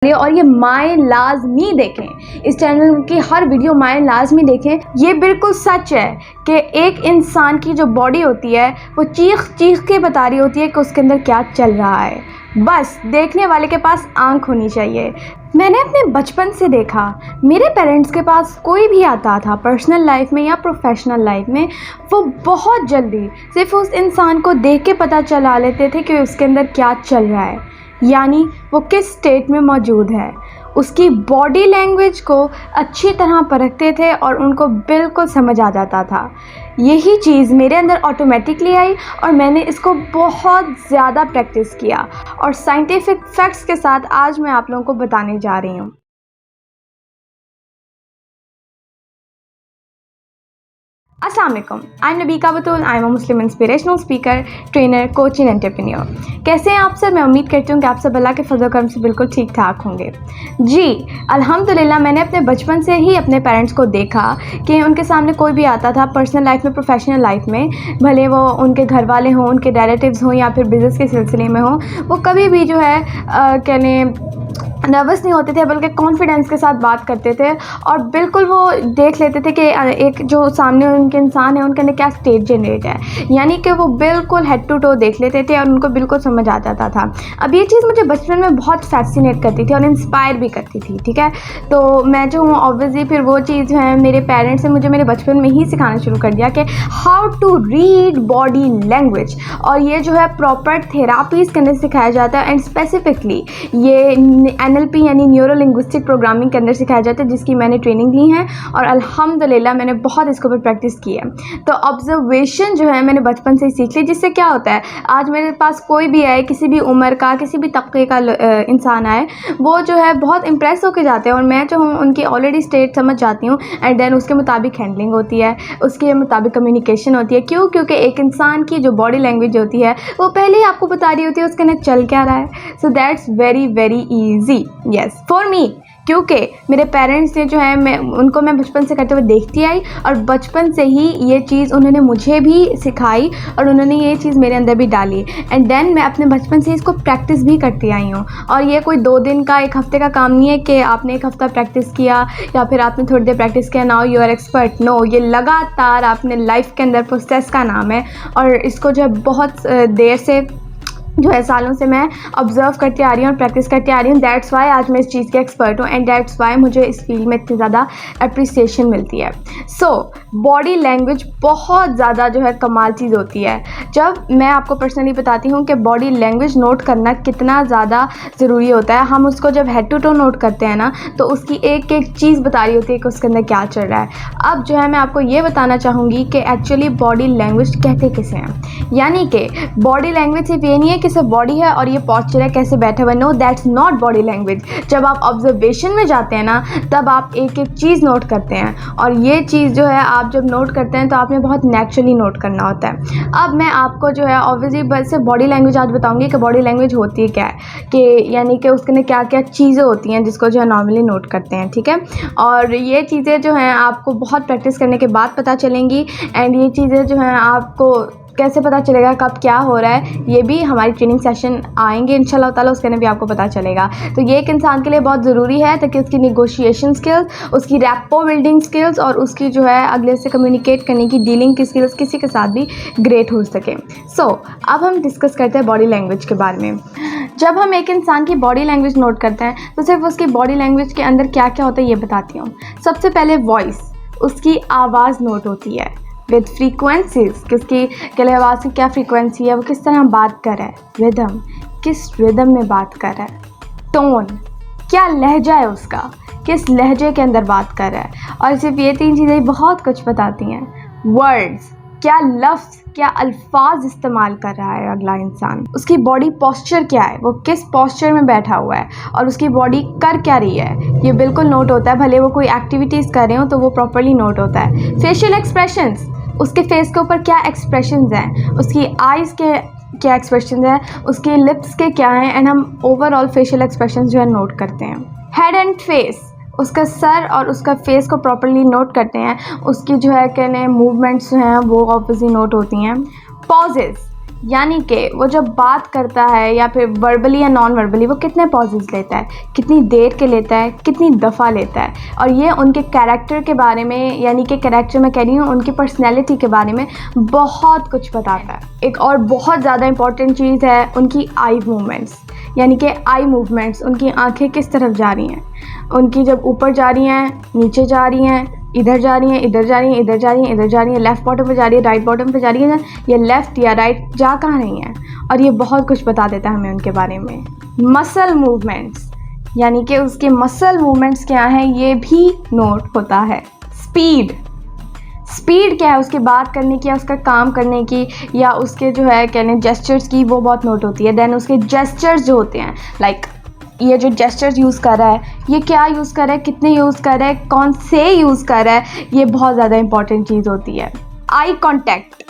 और ये माएँ लाज़मी देखें, इस चैनल की हर वीडियो माएँ लाज़मी देखें। ये बिल्कुल सच है कि एक इंसान की जो बॉडी होती है वो चीख चीख के बता रही होती है कि उसके अंदर क्या चल रहा है। बस देखने वाले के पास आँख होनी चाहिए। मैंने अपने बचपन से देखा, मेरे पेरेंट्स के पास कोई भी आता था पर्सनल लाइफ में या प्रोफेशनल लाइफ में, वो बहुत जल्दी सिर्फ उस इंसान को देख के पता चला लेते थे कि उसके अंदर क्या चल रहा है, यानी वो किस स्टेट में मौजूद है। उसकी बॉडी लैंग्वेज को अच्छी तरह परखते थे और उनको बिल्कुल समझ आ जाता था। यही चीज़ मेरे अंदर ऑटोमेटिकली आई और मैंने इसको बहुत ज़्यादा प्रैक्टिस किया और साइंटिफिक फैक्ट्स के साथ आज मैं आप लोगों को बताने जा रही हूँ। अस्सलाम वालेकुम, I am Nabika Batool. I am a Muslim inspirational speaker, trainer, coach and entrepreneur. कैसे हैं आप सब? मैं उम्मीद करती हूँ कि आप सब अल्लाह के फजल करम से बिल्कुल ठीक ठाक होंगे। जी अल्हम्दुलिल्लाह, मैंने अपने बचपन से ही अपने पेरेंट्स को देखा कि उनके सामने कोई भी आता था पर्सनल लाइफ में, प्रोफेशनल लाइफ में, भले वो उनके घर वाले हों, उनके रिलेटिव्स हों या फिर बिज़नेस के सिलसिले में हों, वो कभी भी जो है कहने नर्वस नहीं होते थे, बल्कि कॉन्फिडेंस के साथ बात करते थे और बिल्कुल वो देख लेते थे कि एक जो सामने उनके इंसान है उनके अंदर क्या स्टेट जनरेट है, यानी कि वो बिल्कुल हेड टू टो देख लेते थे और उनको बिल्कुल समझ आ जाता था। अब ये चीज़ मुझे बचपन में बहुत फैसिनेट करती थी और इंस्पायर भी करती थी, ठीक है। तो मैं जो हूँ ऑब्वियसली फिर वो चीज़ जो है मेरे पेरेंट्स ने मुझे मेरे बचपन में ही सिखाना शुरू कर दिया कि how to read body language, और ये जो है प्रॉपर थेरापीज़ के अंदर सिखाया जाता है एंड स्पेसिफिकली ये NLP यानी न्यूरो लिंग्विस्टिक प्रोग्रामिंग के अंदर सिखाया जाता है, जिसकी मैंने ट्रेनिंग ली है और अल्हम्दुलिल्लाह मैंने बहुत इसके ऊपर प्रैक्टिस की है। तो ऑब्जर्वेशन जो है मैंने बचपन से ही सीख ली, जिससे क्या होता है आज मेरे पास कोई भी आए, किसी भी उम्र का, किसी भी तबके का इंसान आए, वो जो है बहुत इंप्रेस होकर जाते हैं और मैं जो हूँ उनकी ऑलरेडी स्टेट समझ जाती हूँ एंड देन उसके मुताबिक हैंडलिंग होती है, उसके मुताबिक कम्युनिकेशन होती है। क्यों? क्योंकि एक इंसान की जो बॉडी लैंग्वेज होती है वो पहले ही आपको बता रही होती है उसके अंदर चल क्या रहा है। So that's very very easy yes for me, क्योंकि मेरे पेरेंट्स ने जो है मैं बचपन से करते हुए देखती आई और बचपन से ही ये चीज़ उन्होंने मुझे भी सिखाई और उन्होंने ये चीज़ मेरे अंदर भी डाली एंड देन मैं अपने बचपन से इसको प्रैक्टिस भी करती आई हूँ। और ये कोई 2 दिन का, 1 हफ्ते का काम नहीं है कि आपने 1 हफ्ता प्रैक्टिस किया या फिर आपने थोड़ी देर प्रैक्टिस किया now you are expert. No, ये लगातार आपने लाइफ के अंदर प्रोसेस का नाम है और इसको जो है बहुत देर से जो है सालों से मैं ऑब्ज़र्व करती आ रही हूँ और प्रैक्टिस करती आ रही हूँ। दैट्स वाई आज मैं इस चीज़ की एक्सपर्ट हूँ एंड दैट्स वाई मुझे इस फील्ड में इतनी ज़्यादा अप्रिसिएशन मिलती है। सो बॉडी लैंग्वेज बहुत ज़्यादा जो है कमाल चीज़ होती है। जब मैं आपको पर्सनली बताती हूँ कि बॉडी लैंग्वेज नोट करना कितना ज़्यादा ज़रूरी होता है, हम उसको जब हेड टू टो नोट करते हैं ना तो उसकी एक एक चीज़ बता रही होती है कि उसके अंदर क्या चल रहा है। अब जो है मैं आपको ये बताना चाहूँगी कि एक्चुअली बॉडी लैंग्वेज कहते किसे हैं, यानी कि बॉडी लैंग्वेज सिर्फ ये नहीं है कि सिर्फ बॉडी है और ये पॉस्चर है कैसे बैठे हुए। No, that's not body language. जब आप ऑब्जर्वेशन में जाते हैं ना तब आप एक एक चीज़ नोट करते हैं और ये चीज़ जो है आप जब नोट करते हैं तो आपने बहुत नेचुरली नोट करना होता है। अब मैं आपको जो है ऑब्वियसली बस से बॉडी लैंग्वेज आज बताऊंगी कि बॉडी लैंग्वेज होती है क्या है, कि यानी कि उसके अंदर क्या क्या चीज़ें होती हैं जिसको जो है नॉर्मली नोट करते हैं, ठीक है। और ये चीज़ें जो हैं आपको बहुत प्रैक्टिस करने के बाद पता चलेंगी एंड ये चीज़ें जो हैं आपको कैसे पता चलेगा कब क्या हो रहा है, ये भी हमारी ट्रेनिंग सेशन आएंगे इंशाल्लाह ताला, उसके अंदर भी आपको पता चलेगा। तो ये एक इंसान के लिए बहुत ज़रूरी है ताकि उसकी निगोशिएशन स्किल्स, उसकी रैपो बिल्डिंग स्किल्स और उसकी जो है अगले से कम्युनिकेट करने की डीलिंग की स्किल्स किसी के साथ भी ग्रेट हो सके। सो अब हम डिस्कस करते हैं बॉडी लैंग्वेज के बारे में। जब हम एक इंसान की बॉडी लैंग्वेज नोट करते हैं तो सिर्फ उसकी बॉडी लैंग्वेज के अंदर क्या क्या होता है ये बताती हूँ। सबसे पहले वॉइस, उसकी आवाज़ नोट होती है विद फ्रीक्वेंसीज, कि उसकी गले आवाज़ की क्या फ्रीक्वेंसी है, वो किस तरह बात कर रहा है, रिदम, किस रिदम में बात कर रहा है, टोन, क्या लहजा है उसका, किस लहजे के अंदर बात कर रहा है। और सिर्फ ये 3 चीज़ें बहुत कुछ बताती हैं। वर्ड्स, क्या लफ्ज़, क्या अल्फाज इस्तेमाल कर रहा है अगला इंसान, उसकी बॉडी पोस्चर क्या है, वो किस पोस्चर में बैठा हुआ है और उसकी बॉडी कर क्या रही है, ये बिल्कुल नोट होता है। भले वो कोई एक्टिविटीज़ कर रहे हो तो वो प्रॉपर्ली नोट होता है। फेशियल एक्सप्रेशंस, उसके फेस के ऊपर क्या एक्सप्रेशंस हैं, उसकी आइज़ के क्या एक्सप्रेशंस हैं, उसके लिप्स के क्या हैं, एंड हम ओवरऑल फेशियल एक्सप्रेशंस जो है नोट करते हैं। हेड एंड फेस, उसका सर और उसका फेस को प्रॉपर्ली नोट करते हैं, उसकी जो है कहने मूवमेंट्स जो हैं वो ऑब्वियसली नोट होती हैं। पॉजेज़, यानी कि वो जब बात करता है या फिर वर्बली या नॉन वर्बली वो कितने पॉजेस लेता है, कितनी देर के लेता है, कितनी दफ़ा लेता है, और ये उनके कैरेक्टर के बारे में, यानी कि कैरेक्टर मैं कह रही हूँ उनकी पर्सनैलिटी के बारे में बहुत कुछ बताता है। एक और बहुत ज़्यादा इंपॉर्टेंट चीज़ है उनकी आई मूवमेंट्स, यानी कि आई मूवमेंट्स, उनकी आंखें किस तरफ जा रही हैं, उनकी जब ऊपर जा रही हैं, नीचे जा रही हैं, इधर जा रही हैं, इधर जा रही हैं, इधर जा रही हैं, इधर जा रही हैं, लेफ़्ट बॉटम पे जा रही है, राइट बॉटम पे जा रही है, या लेफ़्ट या राइट जा कहाँ रही हैं, और ये बहुत कुछ बता देता है हमें उनके बारे में। मसल मूवमेंट्स, यानी कि उसके मसल मूवमेंट्स क्या हैं ये भी नोट होता है। स्पीड, स्पीड क्या है उसकी बात करने की या उसका काम करने की या उसके जो है कहने जेस्चर्स की, वो बहुत नोट होती है। देन उसके जेस्चर्स जो होते हैं, लाइक ये जो जेस्चर्स यूज़ कर रहा है, ये क्या यूज़ कर रहा है, कितने यूज़ कर रहा है, कौन से यूज़ कर रहा है, ये बहुत ज़्यादा इंपॉर्टेंट चीज़ होती है। आई कॉन्टैक्ट,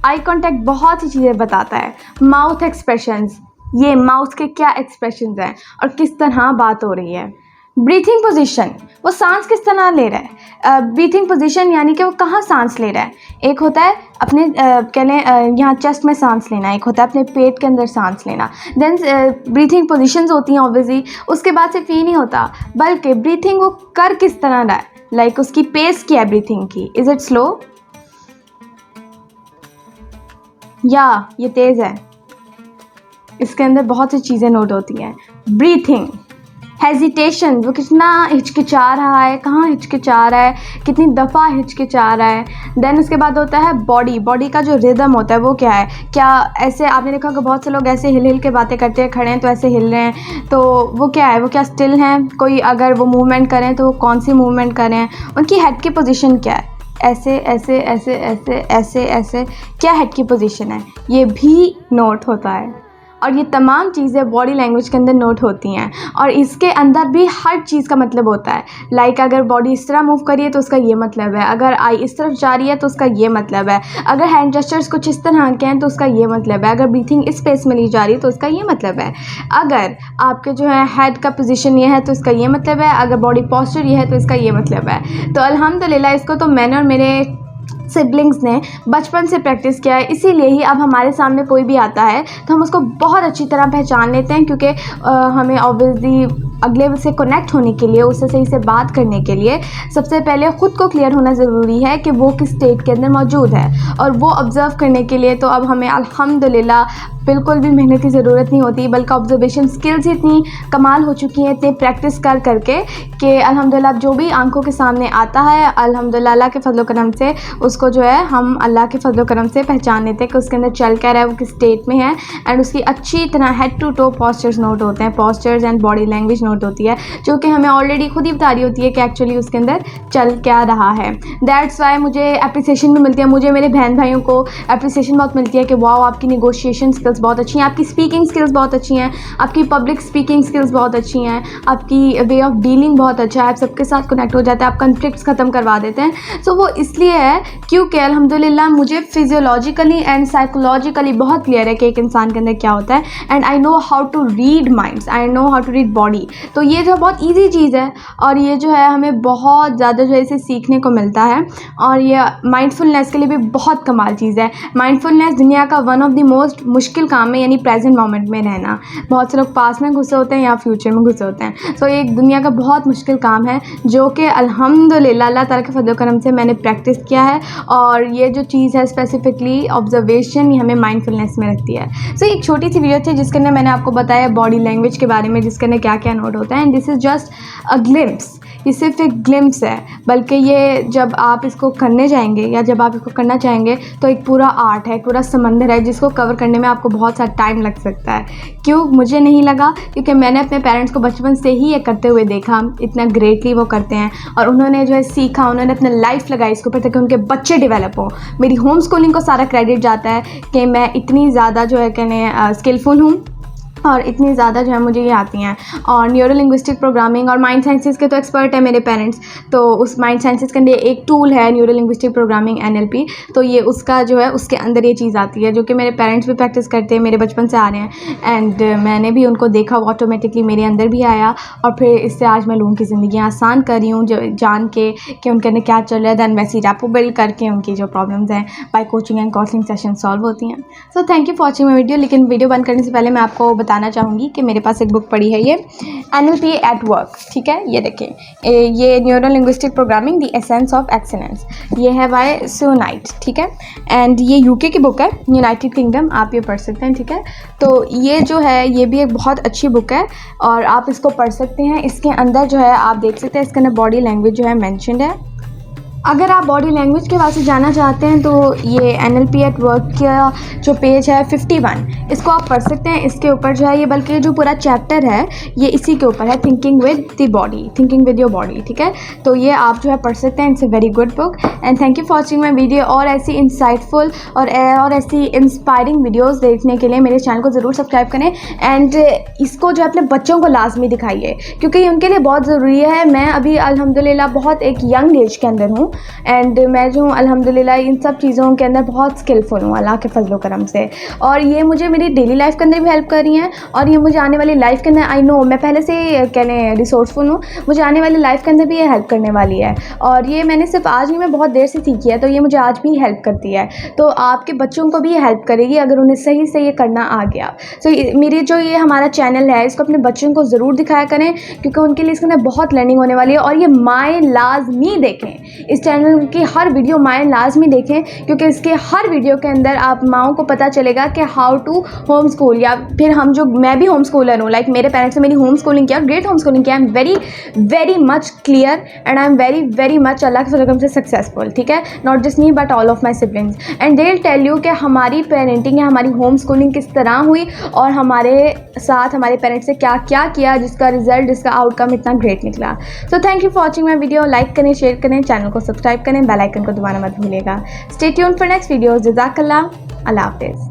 आई कॉन्टैक्ट बहुत सी चीज़ें बताता है। माउथ एक्सप्रेशंस, ये माउथ के क्या एक्सप्रेशंस हैं और किस तरह बात हो रही है। ब्रीथिंग पोजीशन, वो सांस किस तरह ले रहा है। ब्रीथिंग पोजीशन यानी कि वो कहाँ सांस ले रहा है। एक होता है अपने कह लें यहाँ चेस्ट में सांस लेना, एक होता है अपने पेट के अंदर सांस लेना। देन ब्रीथिंग पोजीशंस होती हैं ऑब्वियसली। उसके बाद सिर्फ ये नहीं होता बल्कि ब्रीथिंग वो कर किस तरह रहा है, लाइक उसकी पेस क्या है ब्रीथिंग की, इज़ इट स्लो या ये तेज़ है। इसके अंदर बहुत सी चीज़ें नोट होती हैं। ब्रीथिंग, हेजिटेशन, वो कितना हिचकिचा रहा है, कहाँ हिचकिचा रहा है, कितनी दफ़ा हिचकिचा रहा है। देन उसके बाद होता है बॉडी, बॉडी का जो रिदम होता है वो क्या है। क्या ऐसे आपने देखा कि बहुत से लोग ऐसे हिल हिल के बातें करते हैं, खड़े हैं तो ऐसे हिल रहे हैं, तो वो क्या है, वो क्या स्टिल हैं। कोई अगर वो मूवमेंट करें तो वो कौन सी मूवमेंट करें। उनकी हेड की पोजीशन क्या है, ऐसे ऐसे ऐसे ऐसे ऐसे ऐसे, क्या हेड की पोजीशन है, ये भी नोट होता है। और ये तमाम चीज़ें बॉडी लैंग्वेज के अंदर नोट होती हैं और इसके अंदर भी हर चीज़ का मतलब होता है। लाइक अगर बॉडी इस तरह मूव करी है तो उसका ये मतलब है, अगर आई इस तरफ जा रही है तो उसका ये मतलब है, अगर हैंड जेस्चर्स कुछ इस तरह के हैं तो उसका ये मतलब है, अगर ब्रीथिंग इस स्पेस में ली जा रही है तो उसका ये मतलब है, अगर आपके जो है हेड का पोजीशन ये है तो इसका ये मतलब है, अगर बॉडी पोस्चर ये है तो इसका ये मतलब है। तो अल्हम्दुलिल्लाह इसको तो मैंने और मेरे सिबलिंग्स ने बचपन से प्रैक्टिस किया है, इसीलिए ही अब हमारे सामने कोई भी आता है तो हम उसको बहुत अच्छी तरह पहचान लेते हैं, क्योंकि हमें ऑब्वियसली अगले से कनेक्ट होने के लिए, उससे सही से बात करने के लिए सबसे पहले ख़ुद को क्लियर होना ज़रूरी है कि वो किस स्टेट के अंदर मौजूद है। और वो ऑब्ज़र्व करने के लिए तो अब हमें अल्हम्दुलिल्लाह बिल्कुल भी मेहनत की ज़रूरत नहीं होती, बल्कि ऑब्जर्वेशन स्किल्स इतनी कमाल हो चुकी हैं, इतने प्रैक्टिस कर करके कि अल्हम्दुलिल्लाह जो भी आंखों के सामने आता है अल्हम्दुलिल्लाह अल्लाह के फजल करम से उसको जो है हम अल्लाह के फजल करम से पहचान लेते हैं कि उसके अंदर चल क्या रहा है, वो किस स्टेट में है। एंड उसकी अच्छी तरह हेड टू टो पॉस्चर्स नोट होते हैं, पॉस्चर्स एंड बॉडी लैंग्वेज नोट होती है, जो कि हमें ऑलरेडी खुद ही बता रही होती है कि एक्चुअली उसके अंदर चल क्या रहा है। दैट्स वाई मुझे अप्रिसिएशन भी मिलती है, मुझे मेरे बहन भाइयों को अप्रिसिएशन बहुत मिलती है कि वाओ आपकी निगोशिएशन स्किल्स बहुत अच्छी हैं, आपकी स्पीकिंग स्किल्स बहुत अच्छी हैं, आपकी पब्लिक स्पीकिंग स्किल्स बहुत अच्छी हैं, आपकी वे ऑफ डीलिंग बहुत अच्छा है, आप सबके साथ कनेक्ट हो जाते हैं, आप कॉन्फ्लिक्ट्स ख़त्म करवा देते हैं। सो वो इसलिए है क्योंकि अल्हम्दुलिल्लाह मुझे फिजियोलॉजिकली एंड साइकोलॉजिकली बहुत क्लियर है कि एक इंसान के अंदर क्या होता है, and I know how to read minds, I know how to read body. तो ये जो बहुत ईजी चीज़ है और ये जो है हमें बहुत ज़्यादा जो है इसे सीखने को मिलता है, और ये माइंडफुलनेस के लिए भी बहुत कमाल चीज़ है। माइंडफुलनेस दुनिया का वन ऑफ द मोस्ट मुश्किल काम है, यानी प्रेजेंट मोमेंट में रहना। बहुत से लोग पास में घुसे होते हैं या फ्यूचर में घुसे होते हैं। सो ये एक दुनिया का बहुत मुश्किल काम है जो कि अल्हम्दुलिल्लाह अल्लाह ताला के फजल करम से मैंने प्रैक्टिस किया है, और ये जो चीज़ है स्पेसिफिकली ऑब्जर्वेशन, ये हमें माइंडफुलनेस में रखती है। सो एक छोटी सी वीडियो थी जिसके अंदर मैंने आपको बताया बॉडी लैंग्वेज के बारे में, जिसके अंदर क्या क्या नोट होता है, and this is just a glimpse. ये सिर्फ एक ग्लिम्प्स है, बल्कि ये जब आप इसको करने जाएंगे या जब आप इसको करना चाहेंगे तो एक पूरा आर्ट है, एक पूरा समंदर है जिसको कवर करने में आपको बहुत सारा टाइम लग सकता है। क्यों मुझे नहीं लगा, क्योंकि मैंने अपने पेरेंट्स को बचपन से ही ये करते हुए देखा, इतना ग्रेटली वो करते हैं, और उन्होंने जो है सीखा, उन्होंने अपना लाइफ लगाई इसके ऊपर ताकि उनके बच्चे डेवलप हो। मेरी होम स्कूलिंग को सारा क्रेडिट जाता है कि मैं इतनी ज़्यादा जो है कहने स्किलफुल हूँ, और इतनी ज़्यादा जो है मुझे ये आती हैं। और न्यूरो लिंग्विस्टिक प्रोग्रामिंग और माइंड साइंसेस के तो एक्सपर्ट है मेरे पेरेंट्स, तो उस माइंड साइंसेस के अंदर एक टूल है न्यूरो लिंग्विस्टिक प्रोग्रामिंग NLP, तो ये उसका जो है उसके अंदर ये चीज़ आती है, जो कि मेरे पेरेंट्स भी प्रैक्टिस करते हैं, मेरे बचपन से आ रहे हैं। एंड मैंने भी उनको देखा, वो ऑटोमेटिकली मेरे अंदर भी आया, और फिर इससे आज मैं लोगों की ज़िंदगी आसान कर रही हूँ, जो जान के कि उनके अंदर क्या चल रहा है, दैन वैसी रैपो बिल्ड करके उनकी जो प्रॉब्लम्स हैं by coaching and counselling session solve होती हैं। So thank you for watching my video. लेकिन वीडियो बंद करने से पहले मैं आपको बताना चाहूँगी कि मेरे पास एक बुक पड़ी है, ये NLP एट वर्क, ठीक है। ये देखें, ये neuro linguistic programming the essence of excellence, ये है बाय सो नाइट, ठीक है। एंड ये UK की बुक है, यूनाइटेड किंगडम, आप ये पढ़ सकते हैं, ठीक है। तो ये जो है ये भी एक बहुत अच्छी बुक है और आप इसको पढ़ सकते हैं। इसके अंदर जो है आप देख सकते हैं, इसके अंदर बॉडी लैंग्वेज जो है मैंशनड है। अगर आप बॉडी लैंग्वेज के वास्ते जानना चाहते हैं तो ये NLP एट वर्क का जो पेज है 51, इसको आप पढ़ सकते हैं। इसके ऊपर जो है ये, बल्कि जो पूरा चैप्टर है ये इसी के ऊपर है, thinking with the body, thinking with your body, ठीक है। तो ये आप जो है पढ़ सकते हैं, it's a very good book. And thank you for watching my video. और ऐसी इंसाइटफुल और ऐसी इंस्पायरिंग वीडियोज़ देखने के लिए मेरे चैनल को ज़रूर सब्सक्राइब करें। एंड इसको जो है अपने बच्चों को लाजमी दिखाइए, क्योंकि ये उनके लिए बहुत ज़रूरी है। मैं अभी अल्हम्दुलिल्लाह बहुत एक यंग एज के अंदर हूँ, एंड मैं जो हूँ अल्हम्दुलिल्लाह इन सब चीज़ों के अंदर बहुत स्किलफुल हूँ अल्लाह के फजल करम से, और ये मुझे मेरी डेली लाइफ के अंदर भी हेल्प कर रही हैं, और ये मुझे आने वाली लाइफ के अंदर, आई नो मैं पहले से कहने रिसोर्सफुल हूँ, मुझे आने वाली लाइफ के अंदर भी ये हेल्प करने वाली है। और ये मैंने सिर्फ आज नहीं, मैं बहुत देर से सीखी है, तो ये मुझे आज भी हेल्प करती है। तो आपके बच्चों को भी ये हेल्प करेगी अगर उन्हें सही से ये करना आ गया। सो मेरी जो ये हमारा चैनल है, इसको अपने बच्चों को ज़रूर दिखाया करें, क्योंकि उनके लिए इसके अंदर बहुत लर्निंग होने वाली है। और ये माए लाजमी देखें, इस चैनल की हर वीडियो माएँ लाजमी देखें, क्योंकि इसके हर वीडियो के अंदर आप माओं को पता चलेगा कि हाउ टू होम स्कूल, या फिर हम जो, मैं भी होम स्कूलर हूँ, लाइक मेरे पेरेंट्स ने मेरी होम स्कूलिंग किया, ग्रेट होम स्कूलिंग किया। I am very very much clear and I am very very much अल्लाह के फजल से सक्सेसफुल, ठीक है। Not just me but all of my siblings, and they will tell you कि हमारी पेरेंटिंग या हमारी होम स्कूलिंग किस तरह हुई और हमारे साथ हमारे पेरेंट्स से क्या क्या किया, जिसका रिजल्ट, जिसका आउटकम इतना ग्रेट निकला। So thank you for watching my video. Like करें, शेयर करें, चैनल को सब्सक्राइब करें, बेल आइकन को दबाना मत भूलिएगा। Stay tuned for next videos. जज़ाकल्लाह, अल्लाह हाफिज़।